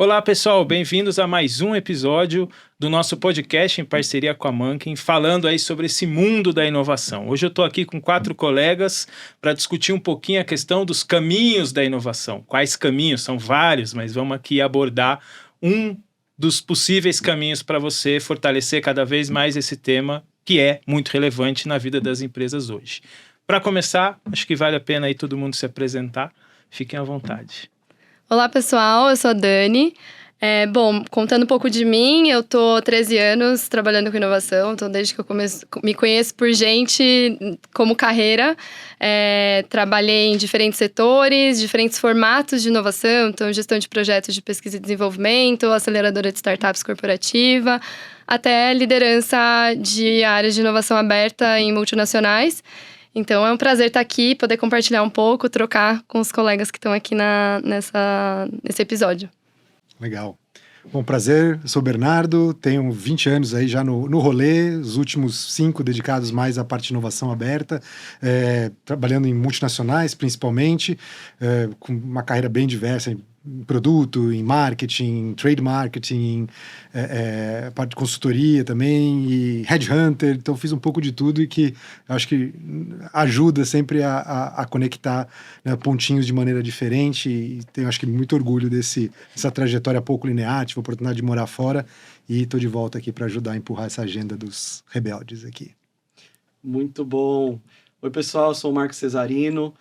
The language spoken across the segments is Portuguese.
Olá pessoal, bem-vindos a mais um episódio do nosso podcast em parceria com a Mankin, falando aí sobre esse mundo da inovação. Hoje eu estou aqui com 4 colegas para discutir um pouquinho a questão dos caminhos da inovação. Quais caminhos? São vários, mas vamos aqui abordar um dos possíveis caminhos para você fortalecer cada vez mais esse tema que é muito relevante na vida das empresas hoje. Para começar, acho que vale a pena aí todo mundo se apresentar. Fiquem à vontade. Olá, pessoal. Eu sou a Dani. Bom, contando um pouco de mim, eu tô há 13 anos trabalhando com inovação. Então, desde que eu me conheço por gente como carreira, trabalhei em diferentes setores, diferentes formatos de inovação. Então, gestão de projetos de pesquisa e desenvolvimento, aceleradora de startups corporativa, até liderança de áreas de inovação aberta em multinacionais. Então, é um prazer estar aqui, poder compartilhar um pouco, trocar com os colegas que estão aqui nesse episódio. Legal. Bom, prazer, eu sou o Bernardo, tenho 20 anos aí já no rolê, os últimos 5 dedicados mais à parte de inovação aberta, trabalhando em multinacionais principalmente, com uma carreira bem diversa em produto, em marketing, em trade marketing, parte de consultoria também, e headhunter. Então fiz um pouco de tudo e que acho que ajuda sempre a conectar, né, pontinhos de maneira diferente, e tenho acho que muito orgulho dessa trajetória pouco linear. Tive a oportunidade de morar fora e estou de volta aqui para ajudar a empurrar essa agenda dos rebeldes aqui. Muito bom. Oi pessoal, eu sou o Marco Cesarino.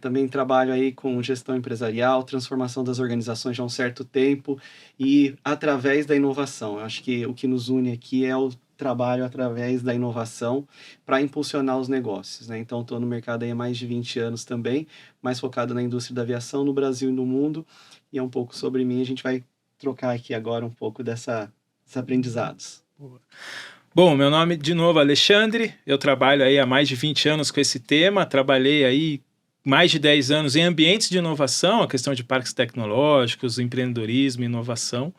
Também trabalho aí com gestão empresarial, transformação das organizações já há um certo tempo e através da inovação. Eu acho que o que nos une aqui é o trabalho através da inovação para impulsionar os negócios, né? Então, estou no mercado aí há mais de 20 anos também, mais focado na indústria da aviação no Brasil e no mundo, e é um pouco sobre mim. A gente vai trocar aqui agora um pouco desses aprendizados. Bom, meu nome de novo é Alexandre, eu trabalho aí há mais de 20 anos com esse tema, trabalhei aí mais de 10 anos em ambientes de inovação, a questão de parques tecnológicos, empreendedorismo, inovação.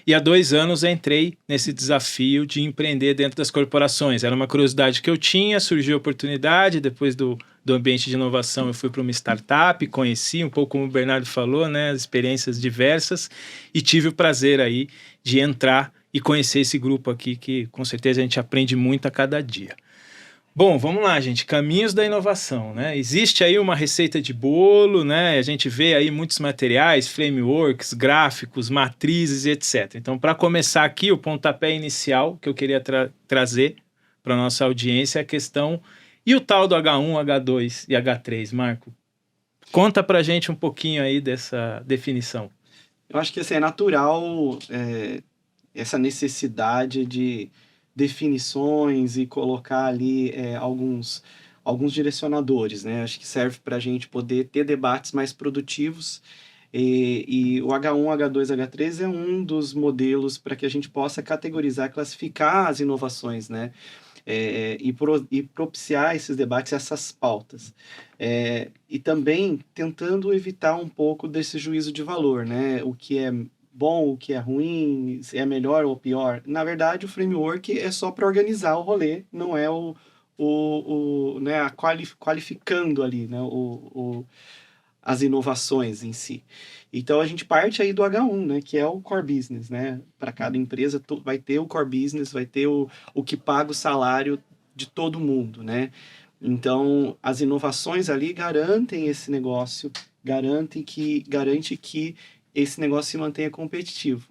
E há 2 anos eu entrei nesse desafio de empreender dentro das corporações. Era uma curiosidade que eu tinha, surgiu a oportunidade, depois do ambiente de inovação eu fui para uma startup, conheci um pouco como o Bernardo falou, né, as experiências diversas, e tive o prazer aí de entrar e conhecer esse grupo aqui, que com certeza a gente aprende muito a cada dia. Bom, vamos lá, gente. Caminhos da inovação, né? Existe aí uma receita de bolo, né? A gente vê aí muitos materiais, frameworks, gráficos, matrizes e etc. Então, para começar aqui, o pontapé inicial que eu queria trazer para a nossa audiência é a questão... E o tal do H1, H2 e H3, Marco? Conta para a gente um pouquinho aí dessa definição. Eu acho que assim, é natural essa necessidade de definições e colocar ali alguns direcionadores, né? Acho que serve para a gente poder ter debates mais produtivos, e o H1, H2, H3 é um dos modelos para que a gente possa categorizar, classificar as inovações, né? E propiciar esses debates, essas pautas. E também tentando evitar um pouco desse juízo de valor, né? O que é bom, o que é ruim, se é melhor ou pior. Na verdade, o framework é só para organizar o rolê, não é qualificando ali, né, as inovações em si. Então, a gente parte aí do H1, né, que é o core business, né? Para cada empresa vai ter o core business, vai ter o que paga o salário de todo mundo, né? Então, as inovações ali garantem esse negócio, garante que esse negócio se mantenha competitivo.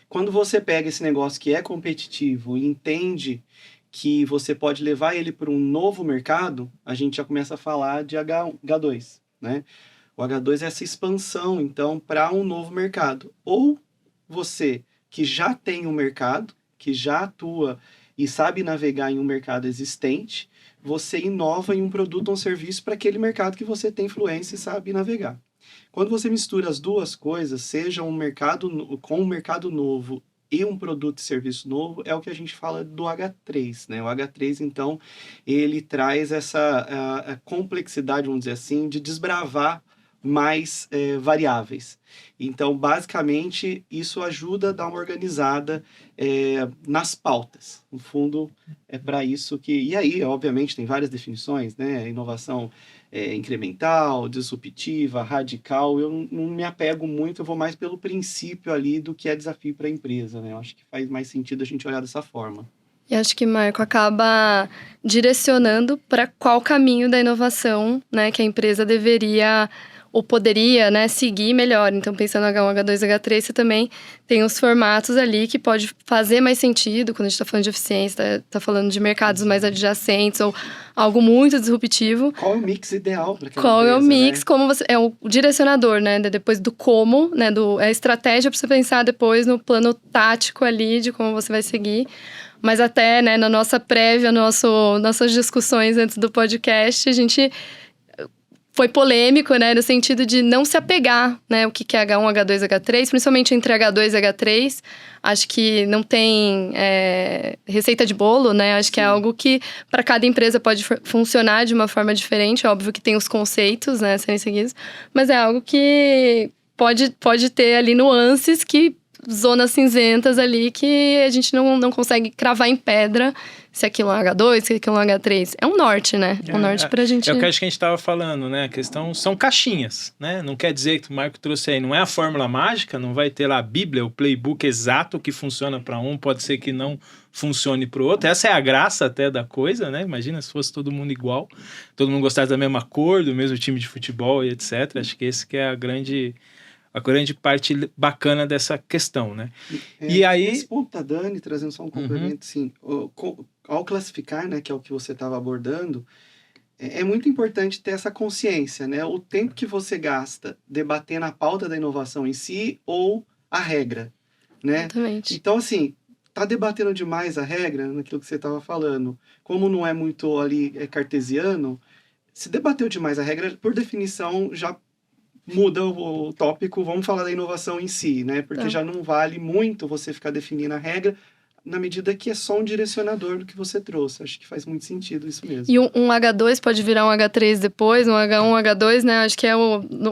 Quando você pega esse negócio que é competitivo e entende que você pode levar ele para um novo mercado, a gente já começa a falar de H2, né? O H2 é essa expansão, então, para um novo mercado. Ou você, que já tem um mercado, que já atua e sabe navegar em um mercado existente, você inova em um produto ou um serviço para aquele mercado que você tem influência e sabe navegar. Quando você mistura as duas coisas, seja um mercado com um mercado novo e um produto e serviço novo, é o que a gente fala do H3, né? O H3, então, ele traz essa a complexidade, vamos dizer assim, de desbravar mais variáveis. Então, basicamente, isso ajuda a dar uma organizada nas pautas. No fundo, é para isso que... E aí, obviamente, tem várias definições, né? Inovação incremental, disruptiva, radical. Eu não me apego muito, eu vou mais pelo princípio ali do que é desafio para a empresa, né? Eu acho que faz mais sentido a gente olhar dessa forma. E acho que, Marco, acaba direcionando para qual caminho da inovação, né, que a empresa deveria ou poderia, né, seguir melhor. Então, pensando no H1, H2, H3, você também tem os formatos ali que pode fazer mais sentido quando a gente está falando de eficiência, está falando de mercados mais adjacentes ou algo muito disruptivo. Qual é o mix ideal para aquela Qual empresa, é o mix, né? como você... É o direcionador, né? Depois do como, né? A estratégia para você pensar depois no plano tático ali de como você vai seguir. Mas até, né, na nossa prévia, nossas discussões antes do podcast, a gente foi polêmico, né, no sentido de não se apegar, né, o que é H1, H2, H3, principalmente entre H2 e H3. Acho que não tem receita de bolo, né? Acho que é algo que para cada empresa pode funcionar de uma forma diferente. Óbvio que tem os conceitos, né, serem seguidos, mas é algo que pode ter ali nuances que zonas cinzentas ali que a gente não consegue cravar em pedra se aquilo é um H2, se aquilo é um H3. É um norte, né? Um norte pra gente... É o que acho que a gente estava falando, né? A questão são caixinhas, né? Não quer dizer que o Marco trouxe aí, não é a fórmula mágica, não vai ter lá a Bíblia, o playbook exato que funciona para um, pode ser que não funcione para o outro. Essa é a graça até da coisa, né? Imagina se fosse todo mundo igual, todo mundo gostasse da mesma cor, do mesmo time de futebol e etc. Acho que esse que é a grande parte bacana dessa questão, né? E aí... Esse ponto da Dani, trazendo só um complemento, assim, ao classificar, né, que é o que você estava abordando, é muito importante ter essa consciência, né? O tempo que você gasta debatendo a pauta da inovação em si ou a regra, né? Exatamente. Então, assim, tá debatendo demais a regra, naquilo que você estava falando, como não é muito ali cartesiano, se debateu demais a regra, por definição, já muda o tópico, vamos falar da inovação em si, né? Porque já não vale muito você ficar definindo a regra na medida que é só um direcionador do que você trouxe. Acho que faz muito sentido isso mesmo. E um H2 pode virar um H3 depois, um H1, H2, né? Acho que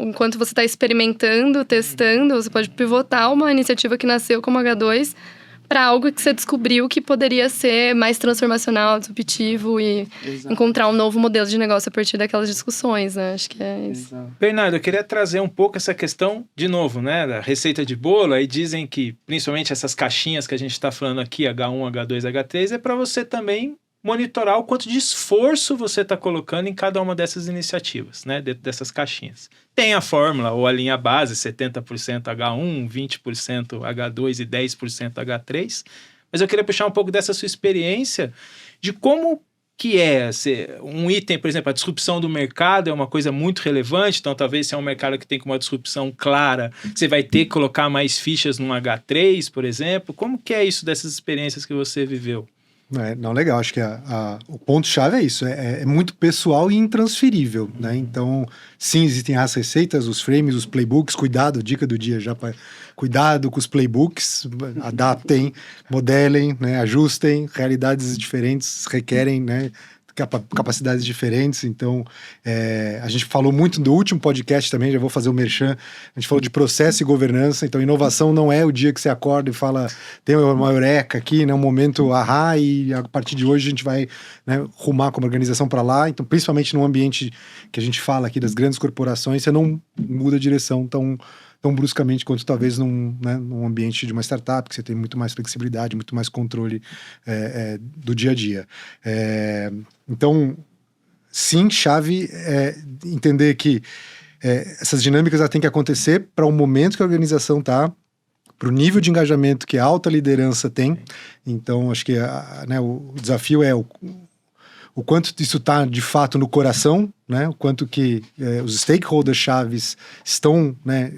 enquanto você está experimentando, testando, você pode pivotar uma iniciativa que nasceu como H2 para algo que você descobriu que poderia ser mais transformacional, disruptivo e encontrar um novo modelo de negócio a partir daquelas discussões, né? Acho que é isso. Exato. Bernardo, eu queria trazer um pouco essa questão, de novo, né, da receita de bolo. Aí dizem que, principalmente essas caixinhas que a gente está falando aqui, H1, H2, H3, é para você também monitorar o quanto de esforço você está colocando em cada uma dessas iniciativas, né, dentro dessas caixinhas. Tem a fórmula ou a linha base, 70% H1, 20% H2 e 10% H3, mas eu queria puxar um pouco dessa sua experiência de como que é um item, por exemplo, a disrupção do mercado é uma coisa muito relevante, então talvez se é um mercado que tem uma disrupção clara, você vai ter que colocar mais fichas num H3, por exemplo. Como que é isso dessas experiências que você viveu? Não, legal, acho que o ponto-chave é isso, é muito pessoal e intransferível, né? Então, sim, existem as receitas, os frames, os playbooks, cuidado, dica do dia já, cuidado com os playbooks, adaptem, modelem, né, ajustem, realidades diferentes requerem, né, capacidades diferentes. Então, a gente falou muito do último podcast também, já vou fazer o merchan, a gente falou de processo e governança. Então, inovação não é o dia que você acorda e fala, tem uma eureka aqui, né, um momento ahá, e a partir de hoje a gente vai, né, rumar como organização para lá. Então, principalmente no ambiente que a gente fala aqui das grandes corporações, você não muda a direção tão bruscamente quanto talvez num ambiente de uma startup, que você tem muito mais flexibilidade, muito mais controle do dia a dia. Então, sim, chave é entender que essas dinâmicas têm que acontecer para o momento que a organização está, para o nível de engajamento que a alta liderança tem. Então, acho que o desafio é o quanto isso está, de fato, no coração, né? O quanto que os stakeholders chaves estão, né,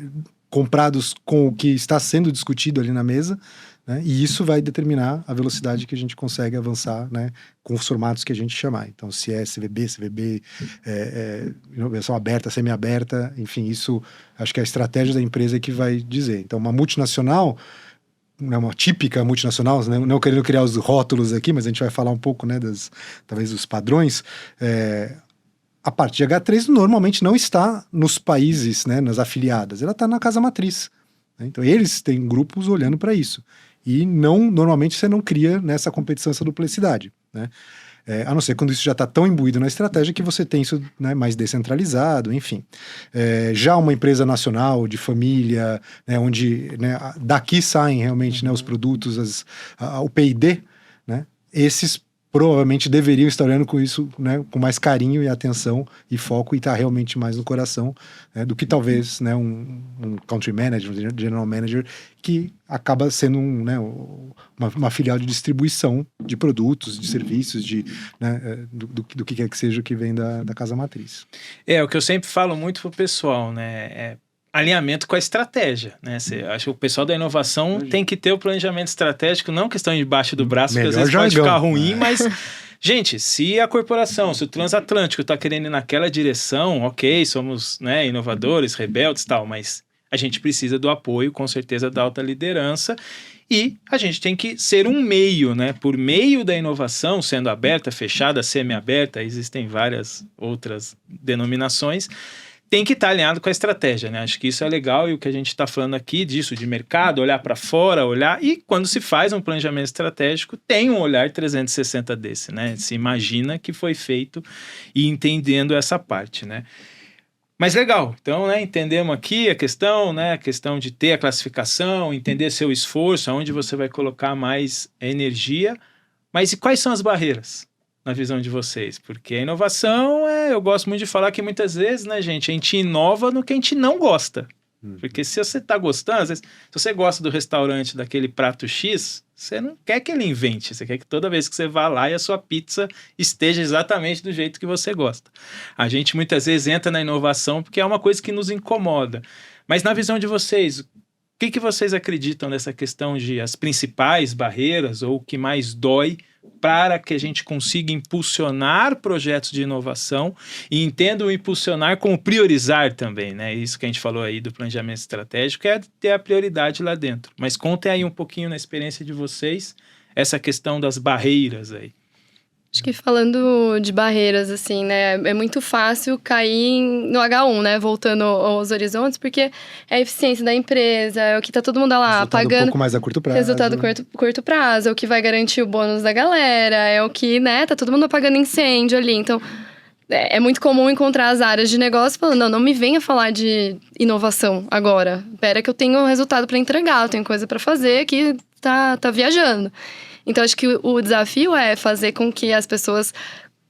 comprados com o que está sendo discutido ali na mesa, né? E isso vai determinar a velocidade que a gente consegue avançar, né, com os formatos que a gente chamar. Então, se é CVB, inovação aberta, semi-aberta, enfim, isso acho que é a estratégia da empresa que vai dizer. Então, uma multinacional, uma típica multinacional, né, não querendo criar os rótulos aqui, mas a gente vai falar um pouco, né, talvez dos padrões. a parte de H3 normalmente não está nos países, né, nas afiliadas, ela está na casa matriz. Né? Então eles têm grupos olhando para isso. E normalmente você não cria nessa competição essa duplicidade, né? A não ser quando isso já está tão imbuído na estratégia que você tem isso, né, mais descentralizado, enfim. Já uma empresa nacional, de família, né, onde, né, daqui saem realmente, né, os produtos, o P&D, né, esses provavelmente deveriam estar olhando com isso, né, com mais carinho e atenção e foco, e estar realmente mais no coração, né, do que talvez, né, um country manager, um general manager, que acaba sendo né, uma filial de distribuição de produtos, de serviços, né, do que quer que seja que vem da casa matriz. O que eu sempre falo muito pro pessoal, né, alinhamento com a estratégia, né? Acho que o pessoal da inovação tem que ter o planejamento estratégico, não questão debaixo do braço, porque às vezes pode ficar ruim, mas, gente, se a corporação, se o transatlântico está querendo ir naquela direção, ok, somos, né, inovadores, rebeldes e tal, mas a gente precisa do apoio, com certeza, da alta liderança, e a gente tem que ser um meio, né? Por meio da inovação, sendo aberta, fechada, semi-aberta, existem várias outras denominações, tem que estar alinhado com a estratégia, né? Acho que isso é legal, e o que a gente está falando aqui disso, de mercado, olhar para fora, e quando se faz um planejamento estratégico, tem um olhar 360 desse, né? Se imagina que foi feito e entendendo essa parte, né? Mas legal, então, né, entendemos aqui a questão, né, a questão de ter a classificação, entender seu esforço, aonde você vai colocar mais energia, mas e quais são as barreiras na visão de vocês? Porque a inovação, eu gosto muito de falar que muitas vezes, né, gente, a gente inova no que a gente não gosta. Porque se você está gostando, às vezes, se você gosta do restaurante, daquele prato X, você não quer que ele invente, você quer que toda vez que você vá lá e a sua pizza esteja exatamente do jeito que você gosta. A gente muitas vezes entra na inovação porque é uma coisa que nos incomoda. Mas na visão de vocês, o que vocês acreditam nessa questão de as principais barreiras ou o que mais dói para que a gente consiga impulsionar projetos de inovação, e entenda o impulsionar como priorizar também, né? Isso que a gente falou aí do planejamento estratégico é ter a prioridade lá dentro. Mas contem aí um pouquinho na experiência de vocês essa questão das barreiras aí. Acho que falando de barreiras, assim, né, é muito fácil cair no H1, né, voltando aos horizontes, porque é a eficiência da empresa, é o que tá todo mundo lá resultado pagando. Um pouco mais a curto prazo. Resultado curto prazo, é o que vai garantir o bônus da galera, é o que, né, tá todo mundo apagando incêndio ali. Então, é muito comum encontrar as áreas de negócio falando, não me venha falar de inovação agora. Espera que eu tenho resultado para entregar, eu tenho coisa para fazer que tá viajando. Então, acho que o desafio é fazer com que as pessoas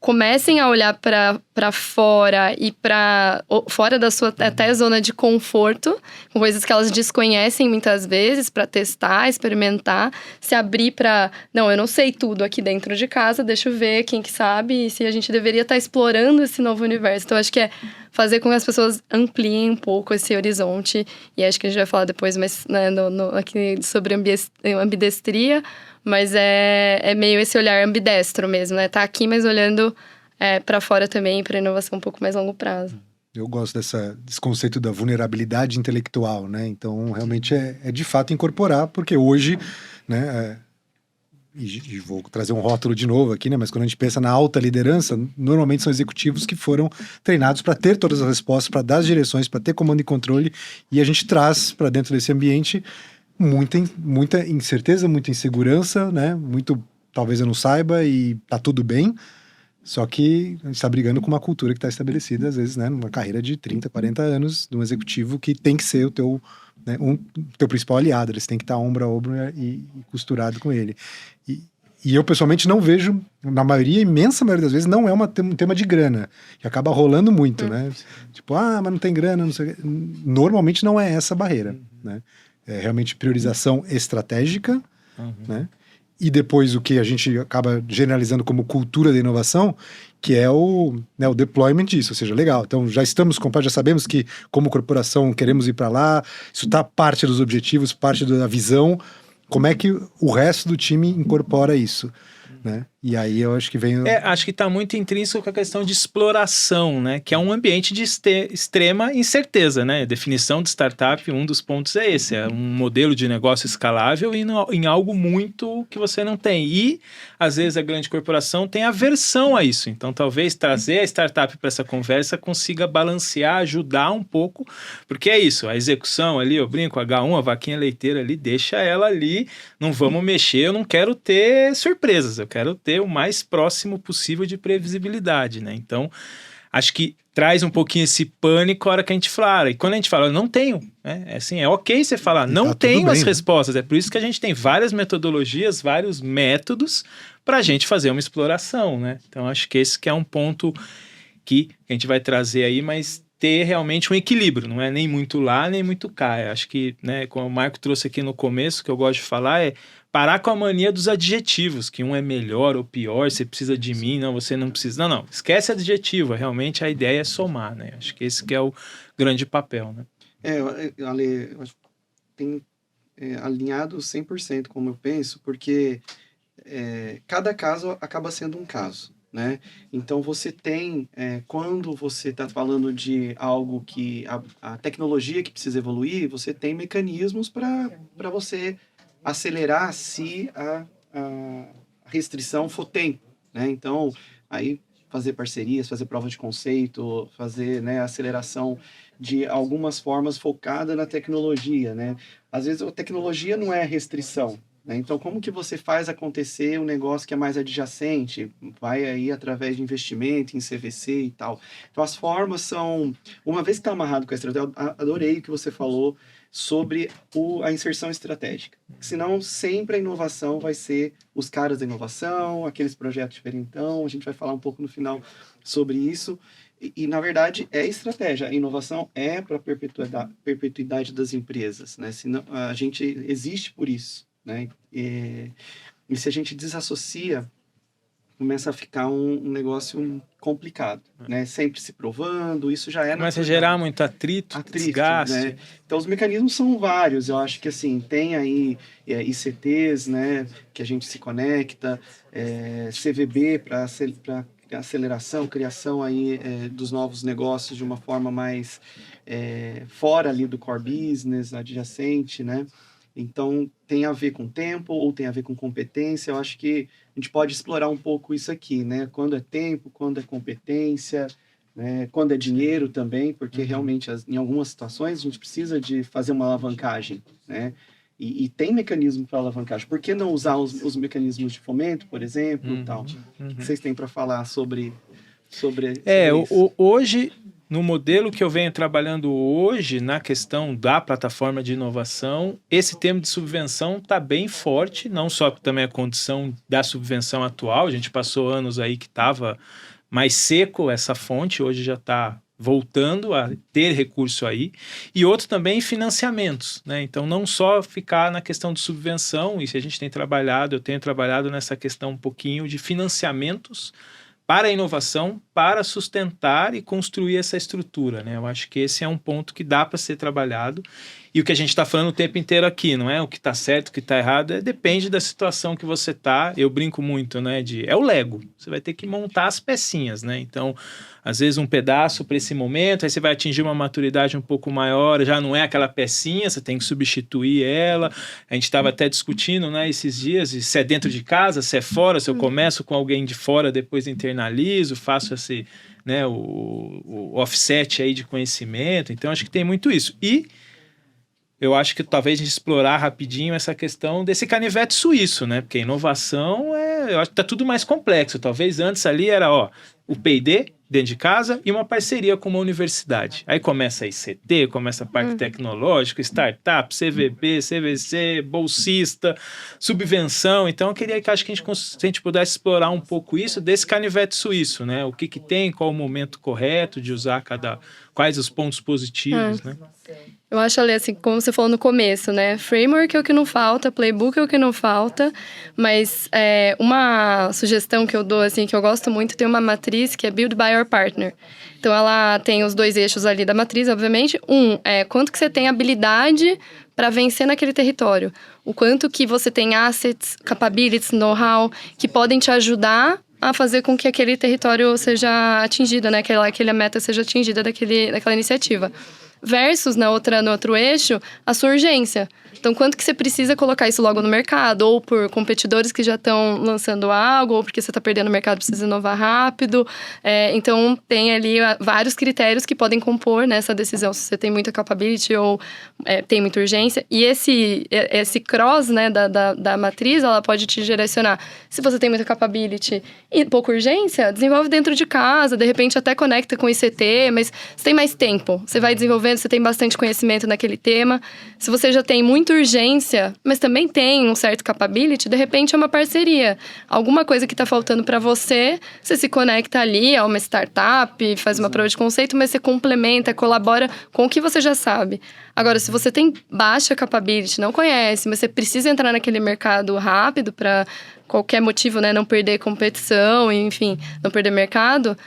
comecem a olhar para fora e para fora da sua até zona de conforto, com coisas que elas desconhecem muitas vezes, para testar, experimentar, se abrir para, não, eu não sei tudo aqui dentro de casa, deixa eu ver quem que sabe e se a gente deveria estar explorando esse novo universo. Então, acho que é fazer com que as pessoas ampliem um pouco esse horizonte, e acho que a gente vai falar depois, mas, né, aqui sobre ambidestria, mas é meio esse olhar ambidestro mesmo, né? Tá aqui, mas olhando para fora também, para inovação um pouco mais longo prazo. Eu gosto desse conceito da vulnerabilidade intelectual, né? Então, realmente é de fato incorporar, porque hoje, né, e vou trazer um rótulo de novo aqui, né? Mas quando a gente pensa na alta liderança, normalmente são executivos que foram treinados para ter todas as respostas, para dar as direções, para ter comando e controle, e a gente traz para dentro desse ambiente muita incerteza, muita insegurança, né? Muito, talvez eu não saiba e tá tudo bem. Só que a gente está brigando com uma cultura que está estabelecida, às vezes, né? Numa carreira de 30, 40 anos, de um executivo que tem que ser o teu, né, teu principal aliado. Eles têm que estar ombro a ombro e costurado com ele. E eu, pessoalmente, não vejo, na imensa maioria das vezes, não é um tema de grana, que acaba rolando muito, né? Tipo, mas não tem grana, não sei. Normalmente não é essa a barreira, né? É realmente priorização estratégica, né? E depois o que a gente acaba generalizando como cultura da inovação, que é o deployment disso, ou seja, legal, então já estamos comprados, já sabemos que como corporação queremos ir para lá, isso está parte dos objetivos, parte da visão, como é que o resto do time incorpora isso, né? E aí eu acho que vem... Acho que está muito intrínseco com a questão de exploração, né? Que é um ambiente de extrema incerteza, né? A definição de startup, um dos pontos é esse, é um modelo de negócio escalável em algo muito que você não tem. E, às vezes, a grande corporação tem aversão a isso. Então, talvez trazer a startup para essa conversa consiga balancear, ajudar um pouco, porque é isso, a execução ali, eu brinco, H1, a vaquinha leiteira ali, deixa ela ali, não vamos mexer, eu não quero ter surpresas, eu quero ter o mais próximo possível de previsibilidade, né? Então, acho que traz um pouquinho esse pânico a hora que a gente fala. E quando a gente fala, não tenho, né? É assim, é ok você falar, não tenho as respostas. É por isso que a gente tem várias metodologias, vários métodos para a gente fazer uma exploração, né? Então, acho que esse que é um ponto que a gente vai trazer aí, mas ter realmente um equilíbrio, não é nem muito lá, nem muito cá. Eu acho que, né, como o Marco trouxe aqui no começo, que eu gosto de falar é parar com a mania dos adjetivos, que um é melhor ou pior, você precisa de mim, não, você não precisa. Não, esquece adjetivo, realmente a ideia é somar, né? Acho que esse que é o grande papel, né? Ale, eu acho que tem alinhado 100% como eu penso, porque cada caso acaba sendo um caso, né? Então você tem, quando você está falando de algo que a tecnologia que precisa evoluir, você tem mecanismos para você acelerar se a restrição for tempo, né? Então, aí fazer parcerias, fazer prova de conceito, fazer, né, aceleração de algumas formas focada na tecnologia, né? Às vezes a tecnologia não é restrição, né? Então, como que você faz acontecer um negócio que é mais adjacente? Vai aí através de investimento em CVC e tal. Então, as formas são... Uma vez que está amarrado com a estratégia, eu adorei o que você falou sobre a inserção estratégica. Senão, sempre a inovação vai ser os caras da inovação, aqueles projetos diferentão, a gente vai falar um pouco no final sobre isso. E na verdade, é estratégia. A inovação é para a perpetuidade das empresas, né? Senão, a gente existe por isso, né? E se a gente desassocia, começa a ficar um negócio complicado, né? Sempre se provando, isso já é... Começa a gerar muito atrito, desgaste. Né? Então, os mecanismos são vários. Eu acho que, assim, tem aí ICTs, né? Que a gente se conecta, CVB para aceleração, criação aí dos novos negócios de uma forma mais fora ali do core business, adjacente, né? Então, tem a ver com tempo ou tem a ver com competência. Eu acho que a gente pode explorar um pouco isso aqui, né? Quando é tempo, quando é competência, né? Quando é dinheiro também, porque realmente em algumas situações a gente precisa de fazer uma alavancagem, né? E tem mecanismo para alavancagem. Por que não usar os mecanismos de fomento, por exemplo, e tal? O que vocês têm para falar sobre isso? Hoje... No modelo que eu venho trabalhando hoje, na questão da plataforma de inovação, esse termo de subvenção está bem forte, não só também a condição da subvenção atual, a gente passou anos aí que estava mais seco essa fonte, hoje já está voltando a ter recurso aí, e outro também financiamentos, né? Então não só ficar na questão de subvenção, isso a gente tem trabalhado, eu tenho trabalhado nessa questão um pouquinho de financiamentos para a inovação, para sustentar e construir essa estrutura, né? Eu acho que esse é um ponto que dá para ser trabalhado. E o que a gente está falando o tempo inteiro aqui, não é o que está certo, o que está errado, depende da situação que você está. Eu brinco muito, né? É o Lego. Você vai ter que montar as pecinhas, né? Então, às vezes um pedaço para esse momento, aí você vai atingir uma maturidade um pouco maior, já não é aquela pecinha, você tem que substituir ela. A gente estava até discutindo, né, esses dias, se é dentro de casa, se é fora, se eu começo com alguém de fora, depois internalizo, faço esse, né, o offset aí de conhecimento. Então, acho que tem muito isso. E eu acho que talvez a gente explorar rapidinho essa questão desse canivete suíço, né? Porque a inovação eu acho que tá tudo mais complexo. Talvez antes ali era, o P&D dentro de casa e uma parceria com uma universidade. Aí começa a ICT, começa a parte tecnológica, startup, CVB, CVC, bolsista, subvenção. Então eu queria que se a gente pudesse explorar um pouco isso desse canivete suíço, né? O que tem, qual o momento correto de usar quais os pontos positivos, né? Eu acho, Ale, assim, como você falou no começo, né? Framework é o que não falta, playbook é o que não falta, mas uma sugestão que eu dou, assim, que eu gosto muito, tem uma matriz que é Build by Your Partner. Então, ela tem os 2 eixos ali da matriz, obviamente. Quanto que você tem habilidade para vencer naquele território. O quanto que você tem assets, capabilities, know-how, que podem te ajudar a fazer com que aquele território seja atingido, né? Aquela meta seja atingida daquela iniciativa. Versus, no outro eixo, a sua urgência. Então, quanto que você precisa colocar isso logo no mercado? Ou por competidores que já estão lançando algo, ou porque você está perdendo o mercado, precisa inovar rápido. Então, tem ali vários critérios que podem compor nessa decisão. Se você tem muita capability ou tem muita urgência. E esse cross, né, da matriz, ela pode te direcionar. Se você tem muita capability e pouca urgência, desenvolve dentro de casa. De repente, até conecta com ICT, mas você tem mais tempo. Você vai desenvolvendo, você tem bastante conhecimento naquele tema. Se você já tem muita urgência, mas também tem um certo capability, de repente é uma parceria. Alguma coisa que está faltando para você, você se conecta ali a uma startup, faz uma prova de conceito, mas você complementa, colabora com o que você já sabe. Agora, se você tem baixa capability, não conhece, mas você precisa entrar naquele mercado rápido para qualquer motivo, né, não perder competição, enfim, não perder mercado,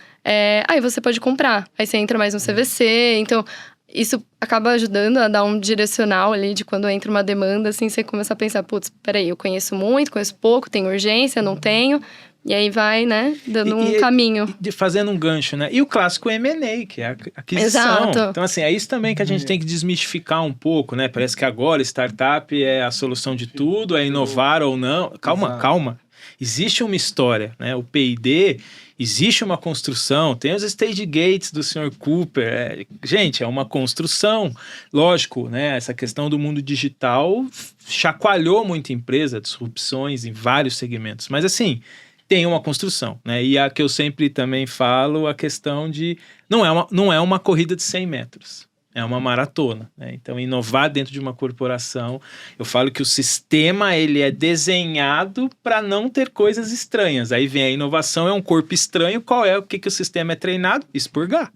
aí você pode comprar. Aí você entra mais no CVC, então isso acaba ajudando a dar um direcional ali de quando entra uma demanda, assim, você começa a pensar, putz, peraí, eu conheço muito, conheço pouco, tenho urgência, não tenho. E aí vai, né, dando um caminho. Fazendo um gancho, né? E o clássico M&A, que é a aquisição. Exato. Então, assim, é isso também que a gente tem que desmistificar um pouco, né? Parece que agora startup é a solução de tudo, é inovar ou não. Calma. Existe uma história, né? O P&D, existe uma construção, tem os stage gates do Sr. Cooper. Gente, é uma construção. Lógico, né? Essa questão do mundo digital chacoalhou muita empresa, disrupções em vários segmentos. Mas, assim, tem uma construção, né? E a que eu sempre também falo, a questão de... Não é uma corrida de 100 metros. É uma maratona, né? Então, inovar dentro de uma corporação, eu falo que o sistema ele é desenhado para não ter coisas estranhas. Aí vem a inovação, é um corpo estranho. O que o sistema é treinado? Expurgar.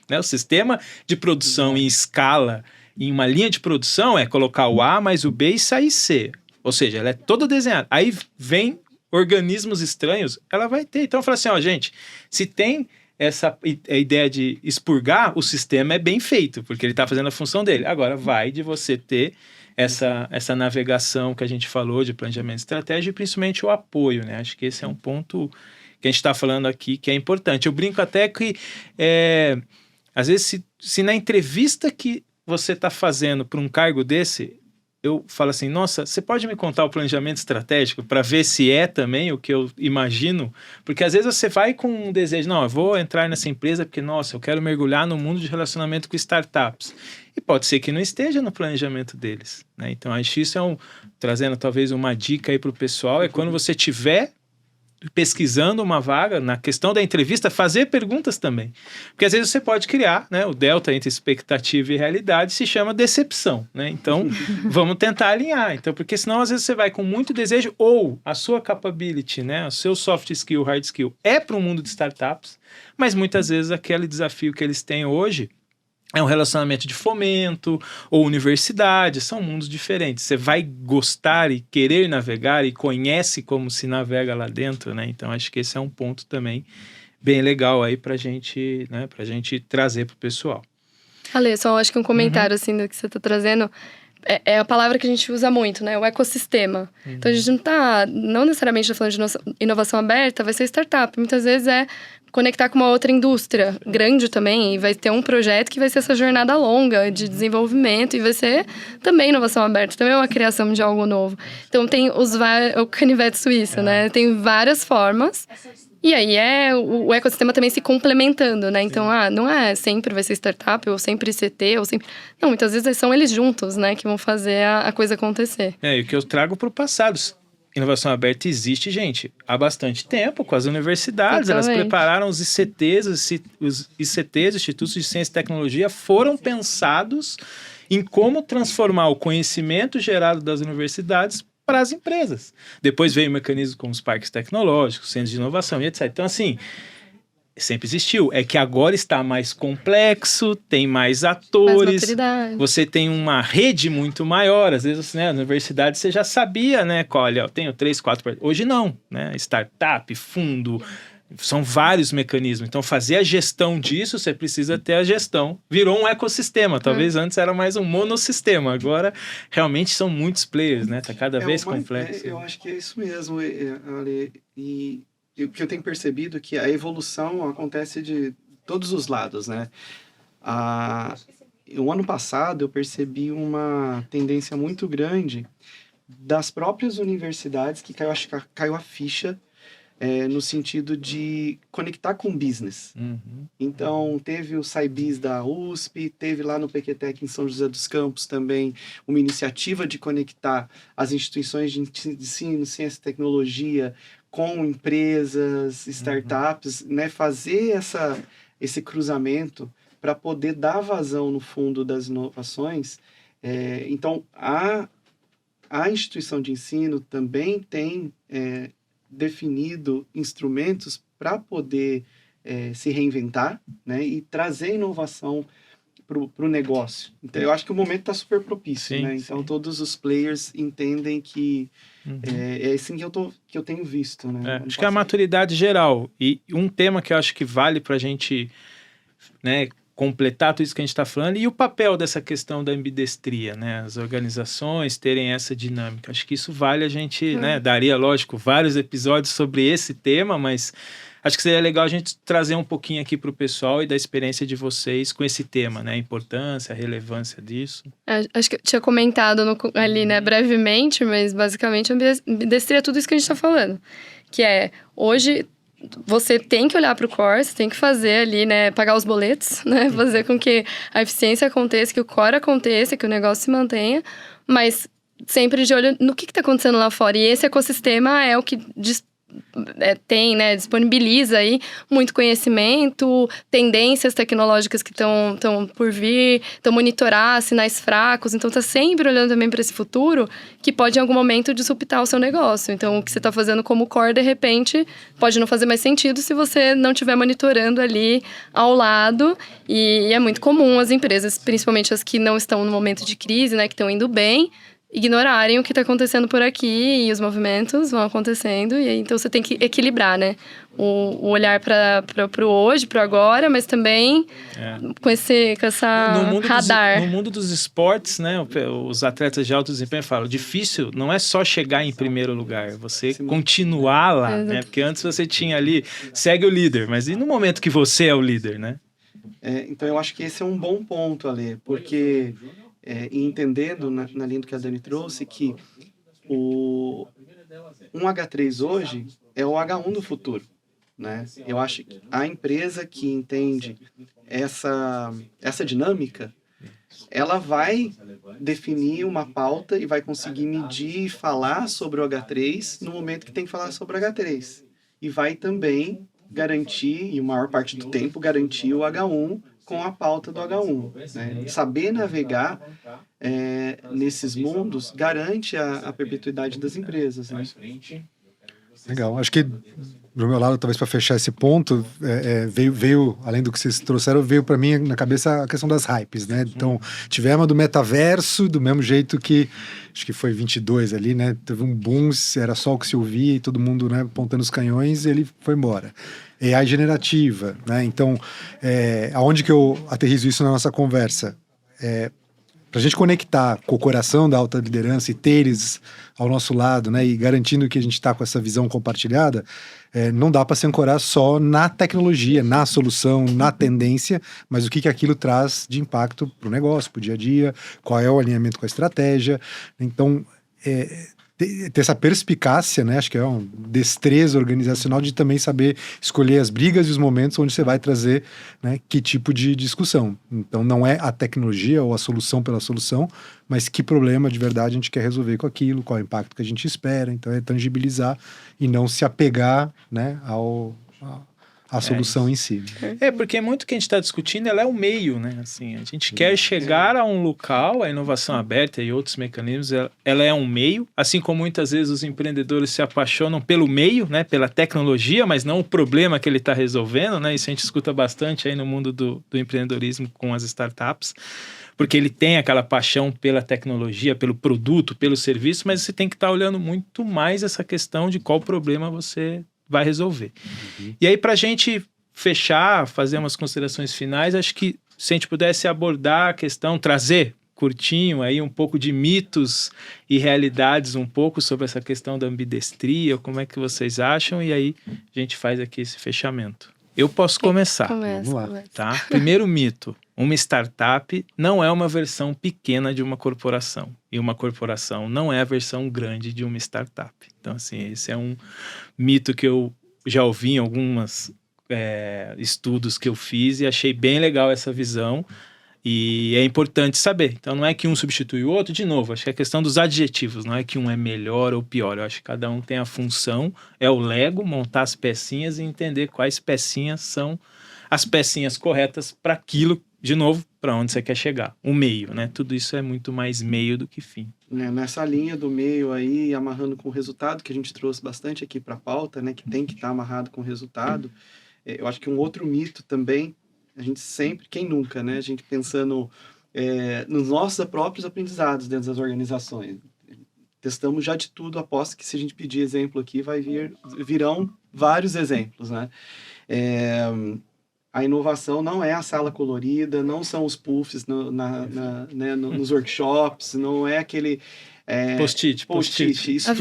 Né? O sistema de produção em escala, em uma linha de produção, é colocar o A mais o B e sair C. Ou seja, ela é toda desenhada. Aí vem organismos estranhos, ela vai ter. Então, eu falo assim, gente, se tem essa ideia de expurgar, o sistema é bem feito, porque ele está fazendo a função dele. Agora, vai de você ter essa navegação que a gente falou de planejamento estratégico e principalmente o apoio, né? Acho que esse é um ponto que a gente está falando aqui que é importante. Eu brinco até que, às vezes, se na entrevista que você está fazendo para um cargo desse, eu falo assim, nossa, você pode me contar o planejamento estratégico para ver se é também o que eu imagino? Porque às vezes você vai com um desejo, não, eu vou entrar nessa empresa porque, nossa, eu quero mergulhar no mundo de relacionamento com startups. E pode ser que não esteja no planejamento deles, né? Então, acho que isso trazendo talvez uma dica aí para o pessoal, é quando você tiver pesquisando uma vaga, na questão da entrevista, fazer perguntas também. Porque às vezes você pode criar, né, o delta entre expectativa e realidade se chama decepção, né? Então, vamos tentar alinhar. Então, porque senão às vezes você vai com muito desejo ou a sua capability, né, o seu soft skill, hard skill é para o mundo de startups, mas muitas vezes aquele desafio que eles têm hoje é um relacionamento de fomento ou universidade, são mundos diferentes. Você vai gostar e querer navegar e conhece como se navega lá dentro, né? Então, acho que esse é um ponto também bem legal aí pra gente trazer pro pessoal. Ale, só acho que um comentário assim do que você tá trazendo é a palavra que a gente usa muito, né? O ecossistema. Então, a gente não necessariamente tá falando de inovação aberta, vai ser startup. Muitas vezes é conectar com uma outra indústria grande também, e vai ter um projeto que vai ser essa jornada longa de desenvolvimento, e vai ser também inovação aberta, também é uma criação de algo novo. Então, tem o canivete suíço, né? Tem várias formas, e aí o ecossistema também se complementando, né? Então, não é sempre vai ser startup, ou sempre ICT, ou sempre... Não, muitas vezes são eles juntos, né? Que vão fazer a coisa acontecer. E o que eu trago para o passado. Inovação aberta existe, gente, há bastante tempo com as universidades. Exatamente. Elas prepararam os ICTs, Institutos de Ciência e Tecnologia, foram pensados em como transformar o conhecimento gerado das universidades para as empresas. Depois veio mecanismos como os parques tecnológicos, centros de inovação e etc. Então, assim, Sempre existiu. É que agora está mais complexo, tem mais Mais atores, maturidade. você tem uma rede muito maior. Às vezes, né, na universidade você já sabia, né? Olha, eu tenho 3, 4... Hoje não, né? Startup, fundo, são vários mecanismos. Então, fazer a gestão disso, você precisa ter a gestão. Virou um ecossistema. Talvez antes era mais um monossistema. Agora, realmente, são muitos players, né? Tá cada vez complexo. Eu acho que é isso mesmo, Ale. E o que eu tenho percebido é que a evolução acontece de todos os lados, né? O ano passado eu percebi uma tendência muito grande das próprias universidades que acho que caiu a ficha no sentido de conectar com business. Então, teve o SciBiz da USP, teve lá no PQTec em São José dos Campos também uma iniciativa de conectar as instituições de ensino, ciência e tecnologia com empresas, startups, né? Fazer esse cruzamento para poder dar vazão no fundo das inovações. Então, a instituição de ensino também tem definido instrumentos para poder se reinventar, né? E trazer inovação para o negócio. Então, eu acho que o momento está super propício, Sim, né? Então, sim. todos os players entendem que é assim que eu tenho visto, né? Acho que é a maturidade geral. E um tema que eu acho que vale para a gente, né, completar tudo isso que a gente está falando, e o papel dessa questão da ambidestria, né? As organizações terem essa dinâmica. Acho que isso vale a gente, né? Daria, lógico, vários episódios sobre esse tema, mas acho que seria legal a gente trazer um pouquinho aqui para o pessoal e da experiência de vocês com esse tema, né? A importância, a relevância disso. Acho que eu tinha comentado ali, né, brevemente, mas basicamente ambidestria é tudo isso que a gente está falando. Que é, hoje, você tem que olhar para o core, você tem que fazer ali, né, pagar os boletos, né? Fazer com que a eficiência aconteça, que o core aconteça, que o negócio se mantenha, mas sempre de olho no que está acontecendo lá fora. E esse ecossistema é o que tem, né, disponibiliza aí muito conhecimento, tendências tecnológicas que estão por vir, então monitorar sinais fracos, então tá sempre olhando também para esse futuro que pode em algum momento disruptar o seu negócio. Então o que você está fazendo como core, de repente, pode não fazer mais sentido se você não estiver monitorando ali ao lado, e é muito comum as empresas, principalmente as que não estão no momento de crise, né, que estão indo bem, ignorarem o que está acontecendo por aqui, e os movimentos vão acontecendo, e aí, então você tem que equilibrar, né? O olhar para o hoje, para o agora, mas também com essa radar. No mundo dos esportes, né? Os atletas de alto desempenho falam, difícil não é só chegar em primeiro lugar, você continuar lá, né? Porque antes você tinha ali, segue o líder, mas e no momento que você é o líder, né? Então eu acho que esse é um bom ponto, Ale, porque... e entendendo na linha do que a Dani trouxe, que um H3 hoje é o H1 do futuro, né? Eu acho que a empresa que entende essa dinâmica, ela vai definir uma pauta e vai conseguir medir e falar sobre o H3 no momento que tem que falar sobre o H3. E vai também garantir, e a maior parte do tempo, garantir o H1 com a pauta do H1. Né? Saber navegar nesses mundos garante a perpetuidade das empresas. Né? Legal. Acho que, do meu lado, talvez para fechar esse ponto, veio, além do que vocês trouxeram, veio para mim na cabeça a questão das hypes, né? Então, tivemos a do metaverso, do mesmo jeito que, acho que foi 22 ali, né? Teve um boom, era só o que se ouvia e todo mundo, né, apontando os canhões, e ele foi embora. AI generativa, né? Então, aonde que eu aterrizo isso na nossa conversa? Para a gente conectar com o coração da alta liderança e ter eles ao nosso lado, né, e garantindo que a gente está com essa visão compartilhada, não dá para se ancorar só na tecnologia, na solução, na tendência, mas o que aquilo traz de impacto para o negócio, para o dia a dia, qual é o alinhamento com a estratégia. Então, ter essa perspicácia, né, acho que é uma destreza organizacional de também saber escolher as brigas e os momentos onde você vai trazer, né, que tipo de discussão. Então não é a tecnologia ou a solução pela solução, mas que problema de verdade a gente quer resolver com aquilo, qual é o impacto que a gente espera. Então é tangibilizar e não se apegar, né, a solução em si. Porque muito que a gente está discutindo, ela é o meio, né? Assim, a gente quer chegar a um local, a inovação aberta e outros mecanismos, ela é um meio, assim como muitas vezes os empreendedores se apaixonam pelo meio, né? Pela tecnologia, mas não o problema que ele está resolvendo, né? Isso a gente escuta bastante aí no mundo do empreendedorismo com as startups, porque ele tem aquela paixão pela tecnologia, pelo produto, pelo serviço, mas você tem que estar olhando muito mais essa questão de qual problema você vai resolver. E aí, para a gente fechar, fazer umas considerações finais, acho que se a gente pudesse abordar a questão, trazer curtinho aí um pouco de mitos e realidades um pouco sobre essa questão da ambidestria, como é que vocês acham, e aí a gente faz aqui esse fechamento. Eu posso começar. Vamos lá. Tá? Primeiro mito, uma startup não é uma versão pequena de uma corporação, e uma corporação não é a versão grande de uma startup. Então, assim, esse é um mito que eu já ouvi em alguns estudos que eu fiz e achei bem legal essa visão, e é importante saber. Então, não é que um substitui o outro, de novo, acho que é a questão dos adjetivos, não é que um é melhor ou pior, eu acho que cada um tem a função, é o Lego, montar as pecinhas e entender quais pecinhas são as pecinhas corretas para aquilo, de novo, para onde você quer chegar. O meio, né? Tudo isso é muito mais meio do que fim. Nessa linha do meio aí, amarrando com o resultado, que a gente trouxe bastante aqui para a pauta, né? Que tem que estar amarrado com o resultado. Eu acho que um outro mito também, a gente sempre, quem nunca, né? A gente pensando nos nossos próprios aprendizados dentro das organizações. Testamos já de tudo, aposto que se a gente pedir exemplo aqui, virão vários exemplos, né? A inovação não é a sala colorida, não são os puffs nos workshops, não é aquele... Post-it. Isso a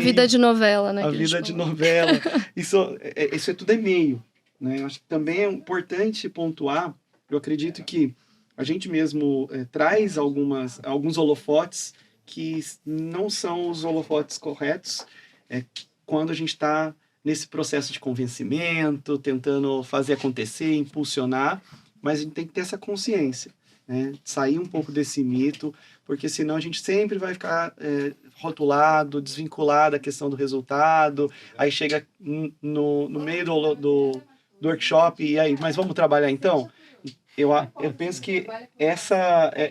vida de novela, né? A vida de novela. Isso tudo é meio. Né? Eu acho que também é importante pontuar, eu acredito que a gente mesmo traz alguns holofotes que não são os holofotes corretos quando a gente está nesse processo de convencimento, tentando fazer acontecer, impulsionar, mas a gente tem que ter essa consciência, né? Sair um pouco desse mito, porque senão a gente sempre vai ficar rotulado, desvinculado da questão do resultado, aí chega no meio do workshop, e aí, mas vamos trabalhar então? Eu penso que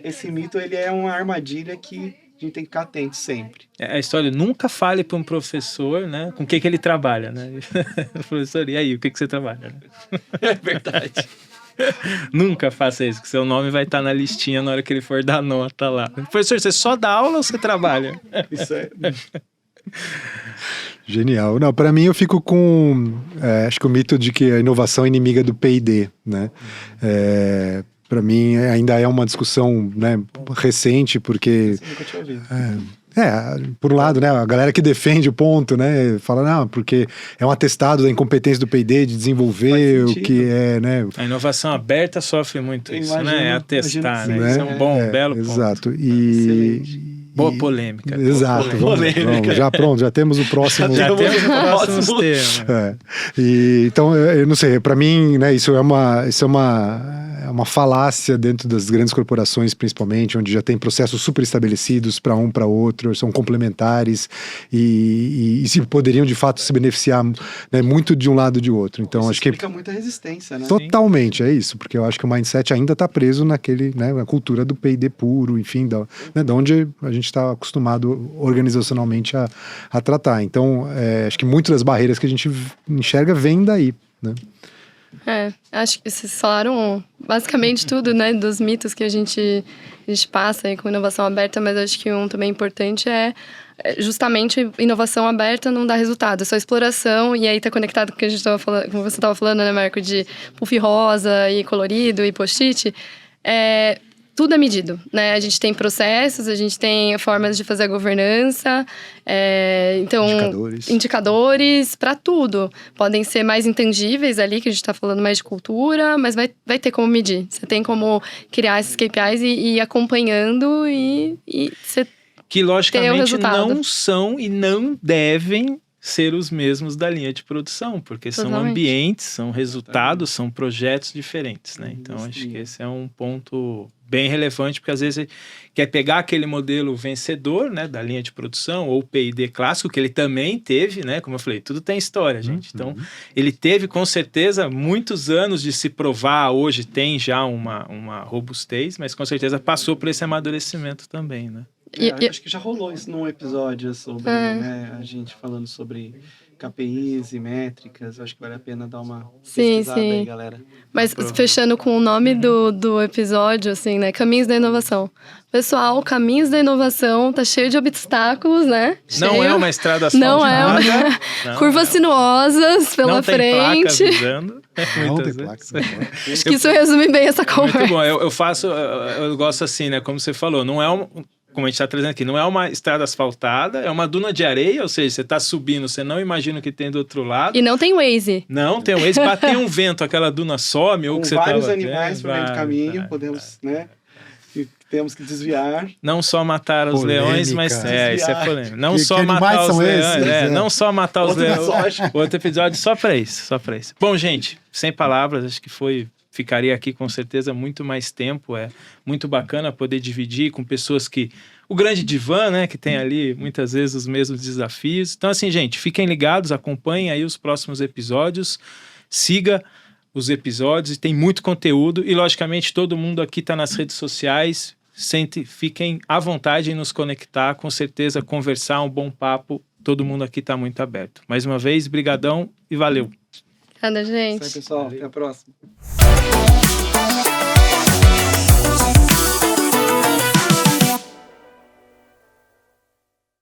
esse mito ele é uma armadilha que a gente tem que ficar atento sempre. A história, nunca fale para um professor, né, com o que ele trabalha, né? Professor, e aí, o que você trabalha? Né? É verdade. Nunca faça isso, que seu nome vai estar na listinha na hora que ele for dar nota lá. Professor, você só dá aula ou você trabalha? Isso é... Genial. Não, para mim eu fico com acho que o mito de que a inovação é inimiga do P&D, né? Para mim ainda é uma discussão, né, recente, porque nunca tinha ouvido. Por um lado, né, a galera que defende o ponto, né, fala, não, porque é um atestado da incompetência do P&D de desenvolver o que é, né. A inovação aberta sofre muito isso, né, é atestar, né, né? Isso é um belo ponto. Exato. Boa polêmica. Exato. Vamos, já temos o próximo. Já temos o próximo tema. Então, eu não sei, para mim, né, isso é uma falácia dentro das grandes corporações, principalmente, onde já tem processos super estabelecidos para um, para outro, são complementares e se poderiam, de fato, se beneficiar, né, muito de um lado e de outro. Então, isso acho que explica muita resistência, né? Totalmente, é isso, porque eu acho que o mindset ainda está preso naquele, né, na cultura do P&D puro, enfim, da onde a gente está acostumado organizacionalmente a tratar. Então, acho que muitas das barreiras que a gente enxerga vêm daí, né? Acho que vocês falaram basicamente tudo, né, dos mitos que a gente passa aí com inovação aberta, mas acho que um também importante é justamente inovação aberta não dá resultado, é só exploração, e aí tá conectado com o que a gente estava falando, como você estava falando, né, Marco, de puff rosa e colorido e post-it, tudo é medido, né? A gente tem processos, a gente tem formas de fazer a governança, então indicadores para tudo. Podem ser mais intangíveis ali, que a gente está falando mais de cultura, mas vai ter como medir. Você tem como criar esses KPIs e ir acompanhando e você que logicamente não são e não devem ser os mesmos da linha de produção, porque são ambientes, são resultados, são projetos diferentes, né? Então, acho que esse é um ponto bem relevante, porque às vezes quer pegar aquele modelo vencedor, né, da linha de produção, ou P&D clássico, que ele também teve, né, como eu falei, tudo tem história, gente. Então, ele teve, com certeza, muitos anos de se provar, hoje tem já uma robustez, mas com certeza passou por esse amadurecimento também, né. Acho que já rolou isso num episódio sobre, né, a gente falando sobre KPIs e métricas. Acho que vale a pena dar uma pesquisada aí, galera. Mas fechando com o nome do episódio, assim, né? Caminhos da Inovação. Pessoal, Caminhos da Inovação tá cheio de obstáculos, né? Não é uma estrada asfaltada. Não é uma... Curvas sinuosas pela frente. Não tem placa. Acho que isso resume bem essa conversa. Muito bom. Eu gosto assim, né? Como você falou, não é como a gente está trazendo aqui, não é uma estrada asfaltada, é uma duna de areia, ou seja, você está subindo, você não imagina o que tem do outro lado. E não tem Waze. Não tem Waze, bater um vento, aquela duna some, ou com que você vários animais por meio do caminho, podemos, né? Temos que desviar. Não só matar os leões, mas isso é polêmico. Não que só matar os leões, não só matar os leões. Outro episódio só para isso, Bom, gente, sem palavras, acho que ficaria aqui com certeza muito mais tempo. É muito bacana poder dividir com pessoas que... O grande divã, né? Que tem ali muitas vezes os mesmos desafios. Então, assim, gente, fiquem ligados, acompanhem aí os próximos episódios. Siga os episódios, tem muito conteúdo. E, logicamente, todo mundo aqui está nas redes sociais. Fiquem à vontade em nos conectar. Com certeza, conversar, um bom papo. Todo mundo aqui está muito aberto. Mais uma vez, brigadão e valeu. Obrigada, gente. Isso aí, pessoal. Até a próxima.